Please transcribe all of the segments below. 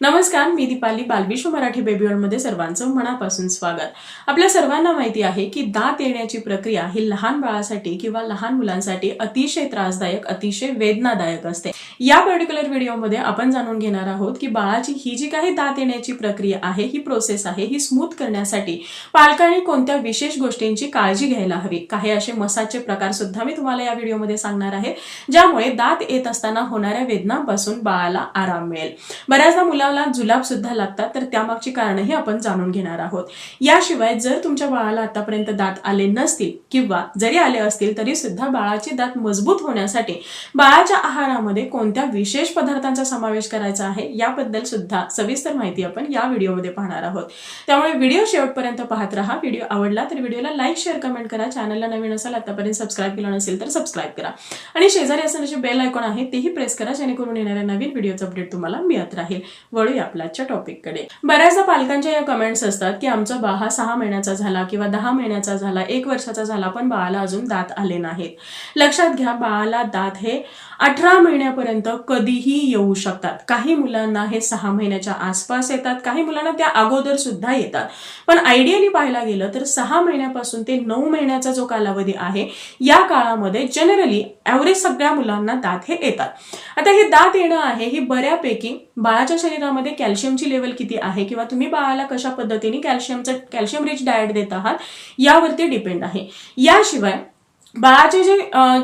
नमस्कार, मी Deepali. बालविश्व Marathi baby world मध्ये सर्वांचं मनापासून स्वागत. आपल्या सर्वांना माहिती आहे की दात येण्याची प्रक्रिया ही लहान बाळासाठी किंवा लहान मुलांसाठी अतिशय त्रासदायक, अतिशय वेदनादायक असते. या पर्टिक्युलर व्हिडिओमध्ये आपण जाणून घेणार आहोत की बाळाची ही जी काही दात येण्याची प्रक्रिया आहे, ही प्रोसेस आहे, ही स्मूथ करण्यासाठी पालकांनी कोणत्या विशेष गोष्टींची काळजी घ्यायला हवी. काही असे मसाजचे प्रकार सुद्धा मी तुम्हाला या व्हिडिओमध्ये सांगणार आहे, ज्यामुळे दात येत असताना होणाऱ्या वेदनांपासून बाळाला आराम मिळेल. बऱ्याचदा मुलांना जुलाब सुद्धा लागतात, तर त्यामागची कारणंही आपण जाणून घेणार आहोत. याशिवाय जर तुमच्या बाळाला आतापर्यंत दात आले नसतील किंवा जरी आले असतील तरी सुद्धा बाळाचे दात मजबूत होण्यासाठी बाळाच्या आहारामध्ये कोणत्या विशेष पदार्थांचा समावेश करायचा आहे याबद्दल सुद्धा सविस्तर माहिती आपण या व्हिडिओमध्ये पाहणार आहोत. त्यामुळे व्हिडिओ शेवटपर्यंत पाहत राहा. व्हिडिओ आवडला तर व्हिडिओला लाईक, शेअर, कमेंट करा. चॅनलला नवीन असाल, आतापर्यंत सबस्क्राईब केलं नसेल तर सबस्क्राईब करा आणि शेजारी असणारे जे बेल आयकॉन आहे तेही प्रेस करा, जेणेकरून येणाऱ्या नवीन व्हिडिओचं अपडेट तुम्हाला मिळत राहील. वळूया आपल्या टॉपिककडे. बऱ्याचदा पालकांच्या या कमेंट्स असतात की आमचा बाळ हा 6 महिन्याचा झाला किंवा 10 महिन्याचा झाला, 1 वर्षाचा झाला, पण बाळाला अजून दात आले नाहीत. लक्षात घ्या, बाळाला दात हे 18 महिन्यापर्यंत कधीही येऊ शकतात. काही मुलांना हे 6 महिन्याच्या आसपास येतात, काही मुलांना त्या अगोदर सुद्धा येतात. पण आयडियली पाहायला गेलं तर 6 महिन्यापासून ते 9 महिन्याचा जो कालावधी आहे, या काळामध्ये जनरली ॲव्हरेज सगळ्या मुलांना दात हे येतात. आता हे दात येणं आहे ही बऱ्यापैकी बाळाच्या शरीरामध्ये कॅल्शियमची लेवल किती आहे किंवा तुम्ही बाळाला कशा पद्धतीने कॅल्शियम रिच डाएट देत आहात यावरती डिपेंड आहे. याशिवाय बाळाचे जे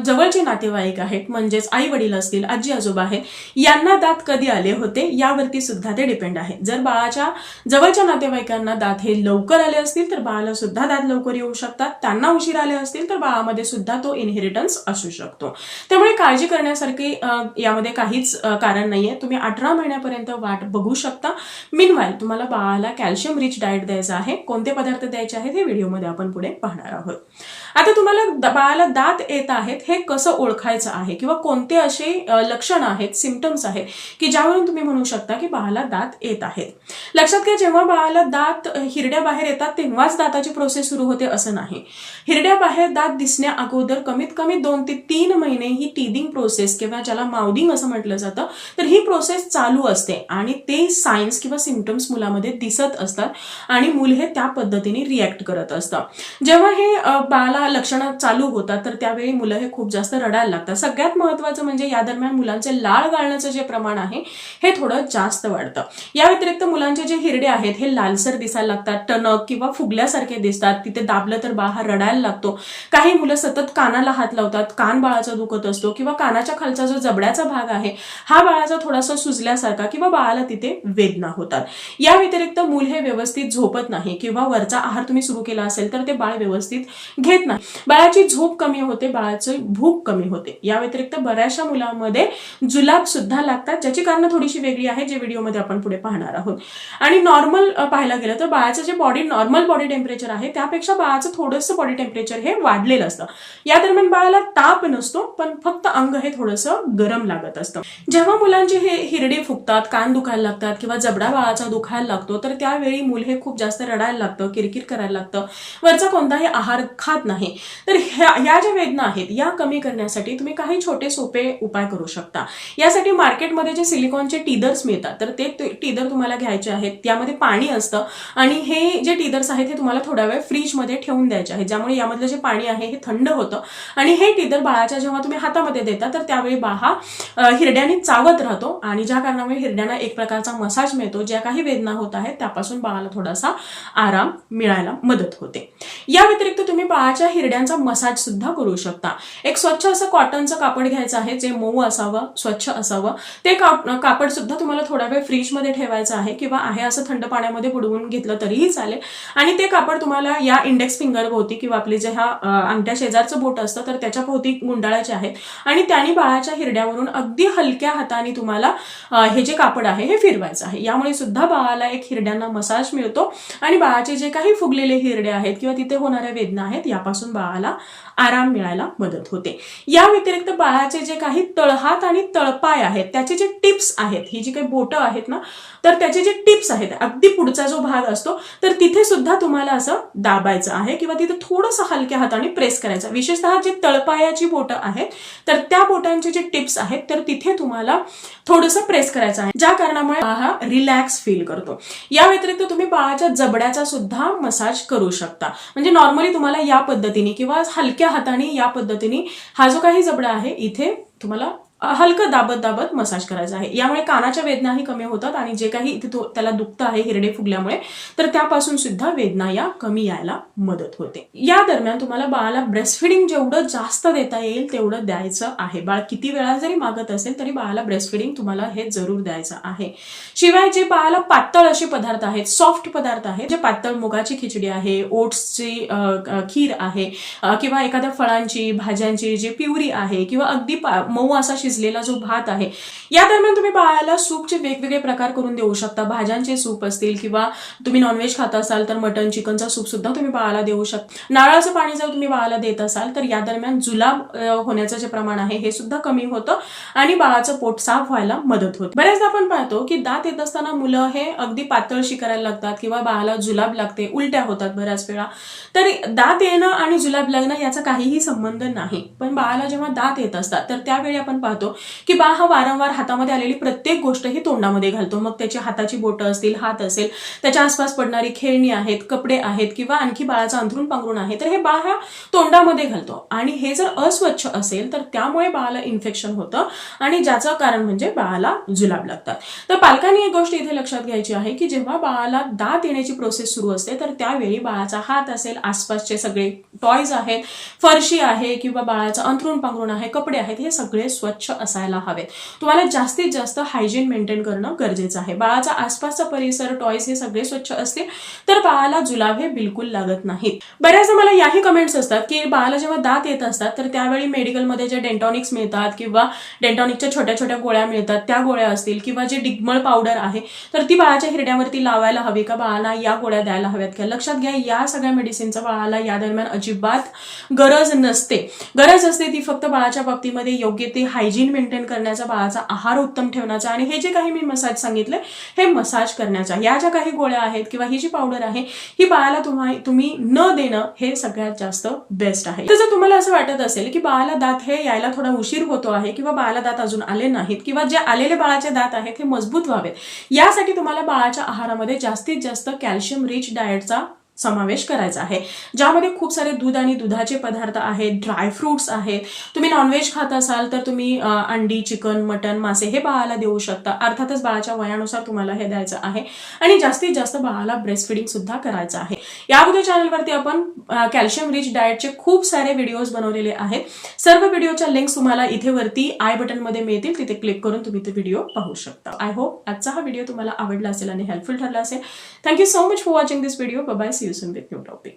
जवळचे नातेवाईक आहेत, म्हणजेच आई वडील असतील, आजी आजोबा आहेत, यांना दात कधी आले होते यावरती सुद्धा ते डिपेंड आहे. जर बाळाच्या जवळच्या नातेवाईकांना दात हे लवकर आले असतील तर बाळाला सुद्धा दात लवकर येऊ शकतात. त्यांना उशीर आले असतील तर बाळामध्ये सुद्धा तो इनहेरिटन्स असू शकतो. त्यामुळे काळजी करण्यासारखी यामध्ये काहीच कारण नाहीये. तुम्ही 18 महिन्यापर्यंत वाट बघू शकता. मीनवाईल तुम्हाला बाळाला कॅल्शियम रिच डाएट द्यायचा आहे. कोणते पदार्थ द्यायचे आहेत हे व्हिडिओमध्ये आपण पुढे पाहणार आहोत. आता तुम्हाला बाळाला दात येत आहेत हे कसं ओळखायचं आहे किंवा कोणते असे लक्षणं आहेत, सिम्पटम्स आहेत की ज्यावरून तुम्ही म्हणू शकता की बाळाला दात येत आहेत. लक्षात घ्या, जेव्हा बाळाला दात हिरड्या बाहेर येतात तेव्हाच दाताची प्रोसेस सुरू होते असं नाही. हिरड्या बाहेर दात दिसण्या अगोदर कमीत कमी 2 ते 3 महिने ही टीदिंग प्रोसेस किंवा ज्याला माउदिंग असं म्हटलं जातं, तर ही प्रोसेस चालू असते आणि ते सायन्स किंवा सिम्पटम्स मुलामध्ये दिसत असतात आणि मूल हे त्या पद्धतीने रिॲक्ट करत असतं. जेव्हा हे बाळाला लक्षणं चालू होतात तर त्यावेळी मुलं हे खूप जास्त रडायला लागतात. सगळ्यात महत्त्वाचं म्हणजे या दरम्यान मुलांचे लाळ गाळण्याचं जे प्रमाण आहे हे थोडं जास्त वाढतं. या व्यतिरिक्त मुलांचे जे हिरडे आहेत हे लालसर दिसायला लागतात, टणक किंवा फुगल्यासारखे दिसतात. तिथे दाबलं तर बाळ हा रडायला लागतो. काही मुलं सतत कानाला हात लावतात, कान बाळाचा दुखत असतो किंवा कानाच्या खालचा जो जबड्याचा भाग आहे हा बाळाचा थोडासा सुजल्यासारखा किंवा बाळाला तिथे वेदना होतात. या व्यतिरिक्त मूल हे व्यवस्थित झोपत नाही किंवा वरचा आहार तुम्ही सुरू केला असेल तर ते बाळ व्यवस्थित घेत नाही. बाळाची झोप कमी होते, बाळाची भूक कमी होते. या व्यतिरिक्त बऱ्याचशा मुलांमध्ये जुलाब सुद्धा लागतात, ज्याची कारणं थोडीशी वेगळी आहे, जे व्हिडिओमध्ये आपण पुढे पाहणार आहोत. आणि नॉर्मल पाहायला गेलं तर बाळाचं जे नॉर्मल बॉडी टेम्परेचर आहे त्यापेक्षा बाळाचं थोडंसं बॉडी टेम्परेचर हे वाढलेलं असतं. या दरम्यान बाळाला ताप नसतो, पण फक्त अंग हे थोडंसं गरम लागत असतं. जेव्हा मुलांचे हे हिरडे फुगतात, कान दुखायला लागतात किंवा जबडा बाळाचा दुखायला लागतो, तर त्यावेळी मूल हे खूप जास्त रडायला लागतं, किरकिर करायला लागतं, वरचा कोणताही आहार खात नाही. तर ह्या ज्या वेदना आहेत या कमी करण्यासाठी तुम्ही काही छोटे सोपे उपाय करू शकता. यासाठी मार्केटमध्ये जे सिलिकॉनचे टीदर्स मिळतात, तर ते टीदर तुम्हाला घ्यायचे आहेत. त्यामध्ये पाणी असतं आणि हे जे टीदर्स आहेत हे तुम्हाला थोडा वेळ फ्रीजमध्ये ठेवून द्यायचे आहेत, ज्यामुळे यामधलं जे पाणी आहे हे थंड होतं आणि हे टीदर बाळाच्या जेव्हा तुम्ही हातामध्ये देता तर त्यावेळी बाळ हा हिरड्याने चावत राहतो आणि ज्या कारणामुळे हिरड्यांना एक प्रकारचा मसाज मिळतो. ज्या काही वेदना होत आहेत त्यापासून बाळाला थोडासा आराम मिळायला मदत होते. या व्यतिरिक्त तुम्ही बाळाच्या हिरड्यांचा मसाज सुद्धा करू शकता. एक स्वच्छ असं कॉटनचं कापड घ्यायचं आहे, जे मऊ असावं, स्वच्छ असावं. ते कापड सुद्धा तुम्हाला थोडा वेळ फ्रीजमध्ये ठेवायचं आहे किंवा आहे असं थंड पाण्यामध्ये बुडवून घेतलं तरीही चालेल. आणि ते कापड तुम्हाला या इंडेक्स फिंगर भोवती किंवा आपले जे हा अंगठ्या शेजारचं बोट असतं तर त्याच्या भोवती गुंडाळायचे आहेत आणि त्याने बाळाच्या हिरड्यावरून अगदी हलक्या हाताने तुम्हाला हे जे कापड आहे हे फिरवायचं आहे. यामुळे सुद्धा बाळाला एक हिरड्यांना मसाज मिळतो आणि बाळाचे जे काही फुगलेले हिरडे आहेत किंवा तिथे होणाऱ्या वेदना आहेत यापासून बाळाला आराम मिळायला मदत होते. या व्यतिरिक्त बाळाचे जे काही तळहात आणि तळपाय आहेत त्याचे जे टिप्स आहेत, ही जी काही बोटं आहेत ना, तर त्याचे जे टिप्स आहेत, अगदी पुढचा जो भाग असतो तर तिथे सुद्धा तुम्हाला असं दाबायचं आहे किंवा तिथे थोडंसं हलक्या हाताने प्रेस करायचं. विशेषतः जे तळपायाची बोटं आहेत तर त्या बोटांचे जे टिप्स आहेत तर तिथे तुम्हाला थोडंसं प्रेस करायचं आहे, ज्या कारणामुळे हा रिलॅक्स फील करतो. या व्यतिरिक्त तुम्ही बाळाच्या जबड्याचा सुद्धा मसाज करू शकता. म्हणजे नॉर्मली तुम्हाला या पद्धतीने किंवा हलक्या हाताने या पद्धतीने हा जो काही जबडा आहे इथे तुम्हाला हलकं दाबत दाबत मसाज करायचा आहे. यामुळे कानाच्या वेदनाही कमी होतात आणि जे काही इथे त्याला दुखतं आहे हिरडे फुगल्यामुळे तर त्यापासून सुद्धा वेदना या कमी यायला मदत होते. या दरम्यान तुम्हाला बाळाला ब्रेस्ट फिडिंग जेवढं जास्त देता येईल तेवढं द्यायचं आहे. बाळ किती वेळा जरी मागत असेल तरी बाळाला ब्रेस्ट फिडिंग तुम्हाला हे जरूर द्यायचं आहे. शिवाय जे बाळाला पातळ असे पदार्थ आहेत, सॉफ्ट पदार्थ आहेत, जे पातळ मुगाची खिचडी आहे, ओट्सची खीर आहे किंवा एखाद्या फळांची भाज्यांची जी प्युरी आहे किंवा अगदी मऊ असा शिजलेला जो भात आहे, या दरम्यान तुम्ही बाळाला सूपचे वेगवेगळे प्रकार करून देऊ शकता. भाज्यांचे सूप असतील किंवा तुम्ही नॉनव्हेज खात असाल तर मटन चिकनचा सूप सुद्धा तुम्ही बाळाला देऊ शकता. नारळाचं पाणी जर तुम्ही बाळाला देत असाल तर या दरम्यान जुलाब होण्याचं जे प्रमाण आहे हे सुद्धा कमी होतं आणि बाळाचं पोट साफ व्हायला मदत होते. बऱ्याचदा आपण पाहतो की दात येत असताना मुलं हे अगदी पातळशी करायला लागतात किंवा बाळाला जुलाब लागते, उलट्या होतात बऱ्याच वेळा. तर दात येणं आणि जुलाब लागणं याचा काहीही संबंध नाही. पण बाळाला जेव्हा दात येत असतात तर त्यावेळी आपण पाहतो की बाळ हा वारंवार हातामध्ये आलेली प्रत्येक गोष्ट ही तोंडामध्ये घालतो. मग त्याची हाताची बोटं असतील, हात असेल, त्याच्या आसपास पडणारी खेळणी आहेत, कपडे आहेत किंवा आणखी बाळाचं अंथरूण पांघरूण आहे तर हे बाळ हा तोंडामध्ये घालतो आणि हे जर अस्वच्छ असेल तर त्यामुळे बाळाला इन्फेक्शन होतं आणि ज्याचं कारण म्हणजे बाळाला जुलाब लागतात. तर पालकांनी एक गोष्ट इथे लक्षात घ्यायची आहे की जेव्हा बाळाला दात येण्याची प्रोसेस सुरू असते तर त्यावेळी बाळाचा हात असेल, आसपासचे सगळे टॉयज आहेत, फरशी आहे किंवा बाळाचं अंथरूण पांघरूण आहे, कपडे आहेत, हे सगळे स्वच्छ असायला हवेत. तुम्हाला जास्तीत जास्त हायजीन मेंटेन करणं गरजेचं आहे. बाळाचा आसपासचा परिसर, टॉयज हे सगळे स्वच्छ असतील तर बाळाला जुलाब हे बिलकुल लागत नाहीत. बऱ्याचदा मला याही कमेंट्स असतात की बाळाला जेव्हा दात येत असतात तर त्यावेळी मेडिकलमध्ये जे डेंटॉनिक्स मिळतात किंवा डेंटॉनिकच्या छोट्या छोट्या गोळ्या मिळतात त्या गोळ्या असतील किंवा जे डिगमळ पावडर आहे तर ती बाळाच्या हिरड्यावरती लावायला हवी का, बाळाला या गोळ्या द्यायला हव्यात का. लक्षात घ्या, या सगळ्या मेडिसिनचा बाळाला या दरम्यान अजिबात गरज नसते. गरज असते ती फक्त बाळाच्या बाबतीमध्ये योग्य ते हायजीन मेंटेन करण्याचा, बाळाचा आहार उत्तम ठेवण्याचा आणि हे जे काही मी मसाज सांगितले हे मसाज करण्याचा. या ज्या काही गोळ्या आहेत किंवा ही जी पावडर आहे ही बाळाला तुम्ही न देणं हे सगळ्यात जास्त बेस्ट आहे. तर जर तुम्हाला असं वाटत असेल की बाळाला दात हे यायला थोडा उशीर होतो आहे किंवा बाळाला दात अजून आले नाहीत किंवा जे आलेले बाळाचे दात आहेत हे मजबूत व्हावेत, यासाठी तुम्हाला बाळाच्या आहारामध्ये जास्तीत जास्त कॅल्शियम रिच डाएटचा समावेश करायचा आहे, ज्यामध्ये खूप सारे दूध आणि दुधाचे पदार्थ आहेत, ड्रायफ्रुट्स आहेत. तुम्ही नॉनव्हेज खात असाल तर तुम्ही अंडी, चिकन, मटन, मासे हे बाळाला देऊ शकता. अर्थातच बाळाच्या वयानुसार तुम्हाला हे द्यायचं आहे आणि जास्तीत जास्त बाळाला ब्रेस्ट फिडिंग सुद्धा करायचं आहे. या अगोदर चॅनलवरती आपण कॅल्शियम रिच डाएटचे खूप सारे व्हिडिओज बनवलेले आहेत. सर्व व्हिडिओच्या लिंक्स तुम्हाला इथे वरती आय बटन मध्ये मिळतील, तिथे क्लिक करून तुम्ही ते व्हिडिओ पाहू शकता. आय होप आजचा हा व्हिडिओ तुम्हाला आवडला असेल आणि हेल्पफुल ठरला असेल. Thank you so much for watching this video. Bye bye. See you soon with new topic.